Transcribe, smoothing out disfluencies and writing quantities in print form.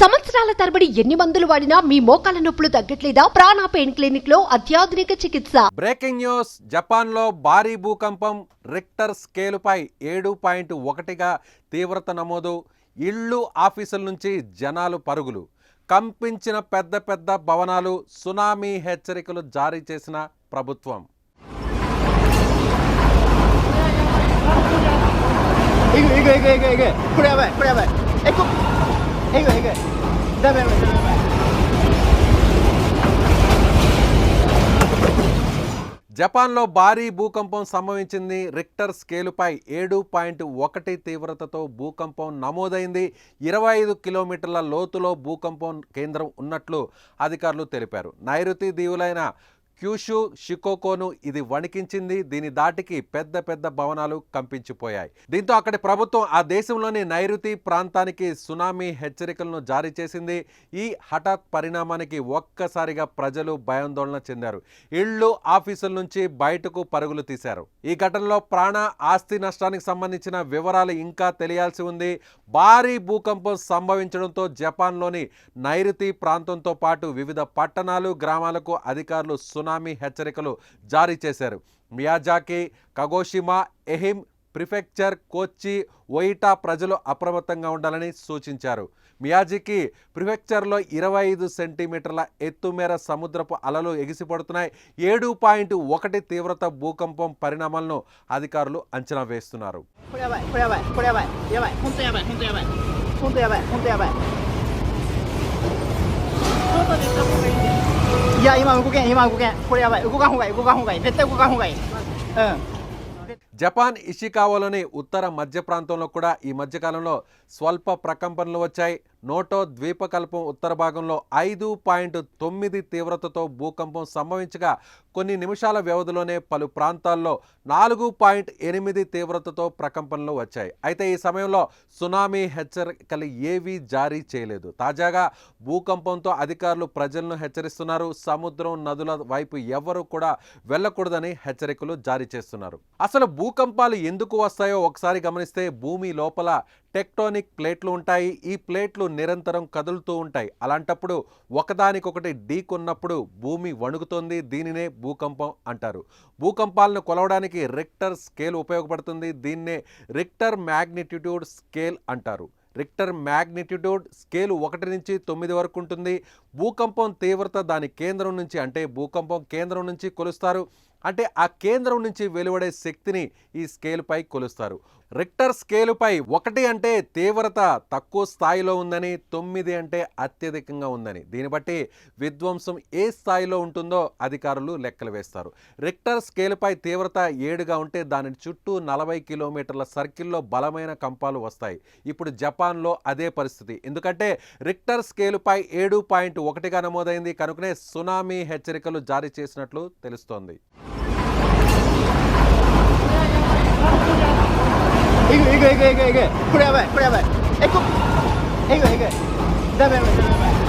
సంవత్సరాల తరబడి ఎన్ని మందులు వాడినా మీ మోకాల నొప్పులు తగ్గట్లేదా? ప్రాణ పెయిన్ క్లినిక్ లో అత్యాధునిక చికిత్స. Breaking news. జపాన్ లో భారీ భూకంపం. రిక్టర్ స్కేలుపై 7.1గా తీవ్రత నమోదు. ఇళ్ళు ఆఫీసుల నుంచి జనాలు పరుగులు. కంపించిన పెద్ద పెద్ద భవనాలు. సునామీ హెచ్చరికలు జారీ చేసిన ప్రభుత్వం. జపాన్లో భారీ భూకంపం సంభవించింది. రిక్టర్ స్కేలుపై 7.1 తీవ్రతతో భూకంపం నమోదైంది. 25 కిలోమీటర్ల లోతులో భూకంపం కేంద్రం ఉన్నట్లు అధికారులు తెలిపారు. నైరుతి దీవులైన క్యూషు, షికోకోను ఇది వణికించింది. దీని దాటికి పెద్ద పెద్ద భవనాలు కంపించిపోయాయి. దీంతో అక్కడి ప్రభుత్వం ఆ దేశంలోని నైరుతి ప్రాంతానికి సునామీ హెచ్చరికలను జారీ చేసింది. ఈ హఠాత్ పరిణామానికి ఒక్కసారిగా ప్రజలు భయాందోళన చెందారు. ఇళ్ళు ఆఫీసుల నుంచి బయటకు పరుగులు తీశారు. ఈ ఘటనలో ప్రాణ ఆస్తి నష్టానికి సంబంధించిన వివరాలు ఇంకా తెలియాల్సి ఉంది. భారీ భూకంపం సంభవించడంతో జపాన్లోని నైరుతి ప్రాంతంతో పాటు వివిధ పట్టణాలు, గ్రామాలకు అధికారులు సునామీ హెచ్చరికలు జారీ చేశారు. మియాజాకి, కగోషిమా, ఎహిమ్ ప్రిఫెక్చర్, కోచి, ఒయిటా ప్రజలు అప్రమత్తంగా ఉండాలని సూచించారు. మియాజాకి ప్రిఫెక్చర్లో 25 సెంటీమీటర్ల ఎత్తుమేర సముద్రపు అలలు ఎగిసిపడుతున్నాయి. 7.1 తీవ్రత భూకంపం పరిణామాలను అధికారులు అంచనా వేస్తున్నారు. జపాన్ ఇషికావాలోని ఉత్తర మధ్య ప్రాంతంలో కూడా ఈ మధ్యకాలంలో స్వల్ప ప్రకంపనలు వచ్చాయి. నోటో ద్వీపకల్పం ఉత్తర భాగంలో 5.9 తీవ్రతతో భూకంపం సంభవించగా కొన్ని నిమిషాల వ్యవధిలోనే పలు ప్రాంతాల్లో 4.8 తీవ్రతతో ప్రకంపనలు వచ్చాయి. అయితే ఈ సమయంలో సునామీ హెచ్చరికలు ఏవీ జారీ చేయలేదు. తాజాగా భూకంపంతో అధికారులు ప్రజలను హెచ్చరిస్తున్నారు. సముద్రం, నదుల వైపు ఎవరు కూడా వెళ్ళకూడదని హెచ్చరికలు జారీ చేస్తున్నారు. అసలు భూకంపాలు ఎందుకు వస్తాయో ఒకసారి గమనిస్తే భూమి లోపల టెక్టోనిక్ ప్లేట్లు ఉంటాయి. ఈ ప్లేట్లు నిరంతరం కదులుతూ ఉంటాయి. అలాంటప్పుడు ఒకదానికొకటి ఢీకొన్నప్పుడు భూమి వణుకుతుంది. దీనినే భూకంపం అంటారు. భూకంపాలను కొలవడానికి రిక్టర్ స్కేల్ ఉపయోగపడుతుంది. దీన్నే రిక్టర్ మ్యాగ్నిట్యూడ్ స్కేల్ అంటారు. రిక్టర్ మ్యాగ్నిట్యూడ్ స్కేలు 1 నుంచి 9 వరకు ఉంటుంది. భూకంపం తీవ్రత దాని కేంద్రం నుంచి, అంటే భూకంపం కేంద్రం నుంచి కొలుస్తారు. అంటే ఆ కేంద్రం నుంచి వెలువడే శక్తిని ఈ స్కేలుపై కొలుస్తారు. రిక్టర్ స్కేలుపై 1 అంటే తీవ్రత తక్కువ స్థాయిలో ఉందని, 9 అంటే అత్యధికంగా ఉందని. దీన్ని బట్టి విధ్వంసం ఏ స్థాయిలో ఉంటుందో అధికారులు లెక్కలు వేస్తారు. రిక్టర్ స్కేలుపై తీవ్రత 7గా ఉంటే దాని చుట్టూ 40 కిలోమీటర్ల సర్కిల్లో బలమైన కంపాలు వస్తాయి. ఇప్పుడు జపాన్లో అదే పరిస్థితి. ఎందుకంటే రిక్టర్ స్కేలుపై 7.1గా నమోదైంది కనుకనే సునామీ హెచ్చరికలు జారీ చేసినట్లు తెలుస్తోంది. 이거. 그래 봐. 에이, 그. 이거.